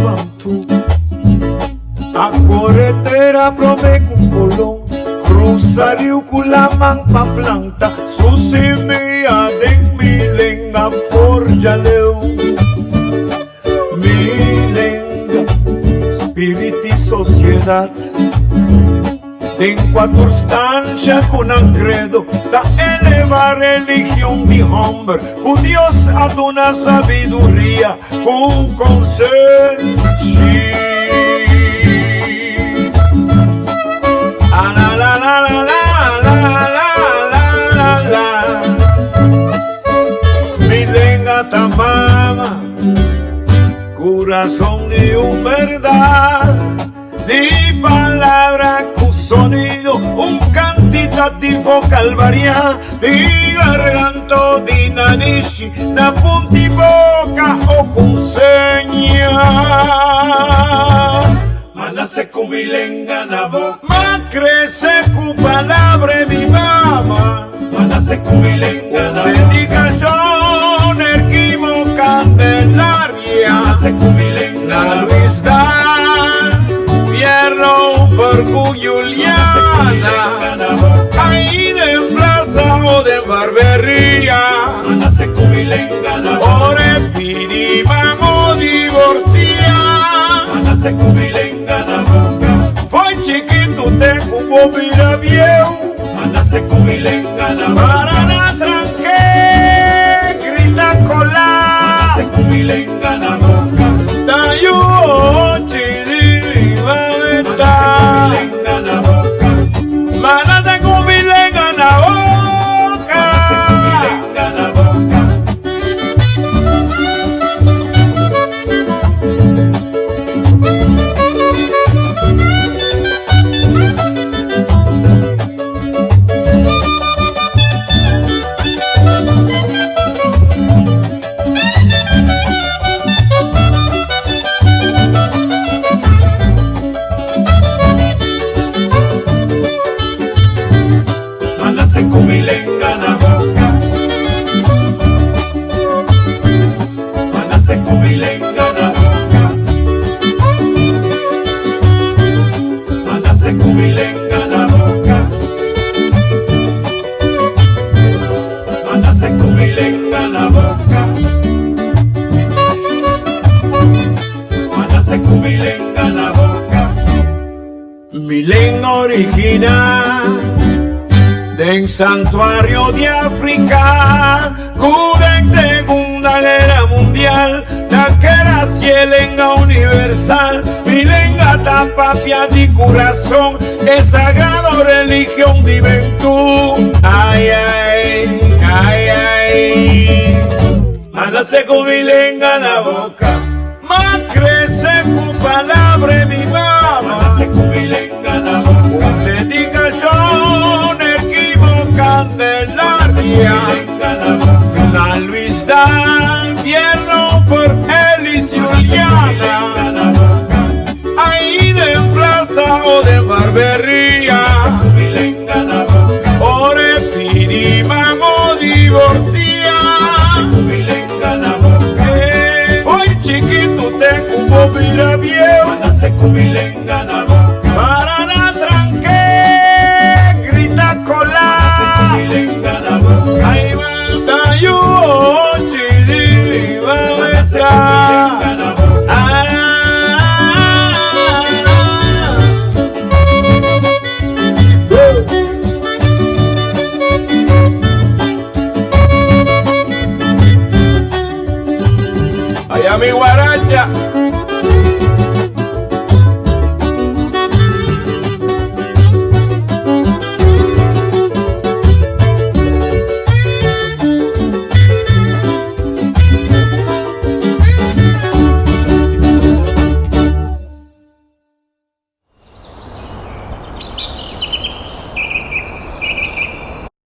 juventud. A corretera prome com colom, cruzaria com la manpa planta, susimia de milenga forjaleu. Milenga, espírito e sociedade. En quattro stanze con un credo da elevar religión de hombre, con Dios ad una sabiduría, con consejo. La la la la la la la la la. Milenga tamama, corazón de un verdad. Di palabra con sonido, un cantitativo calvaria, di garganto, di narici, da punti boca o con segna. Ma nace con milenga na boca, ma crece con palabra vivama. Ma nace con milenga na boca, dedicación erquimo candelaria. Ma nace con milenga na vista. Fergu Juliana, ahí de plaza o de barbería, ore pidi vamos divorciar, fue chiquito te como mira viejo, para la tranque, grita colar, dayo chidi va Mana se cumilenga na boca. Mana se cumilenga na boca. Milenga original del santuario de África, cuda en Segunda Guerra Mundial, taquera cielenga universal, milenga tapapia di corazón, es sagrado religión de juventud. Ay, ay, ay, ay, mándase con milenga en la boca, más crece con palabra viva, mándase con milenga en la boca, dedicación Candelaria, la Luisa, Pierno, for Elis Juliana, ahí de plaza o de barbería, ore pidi vamos divorciar, fue chiquito te cubo mira viejo,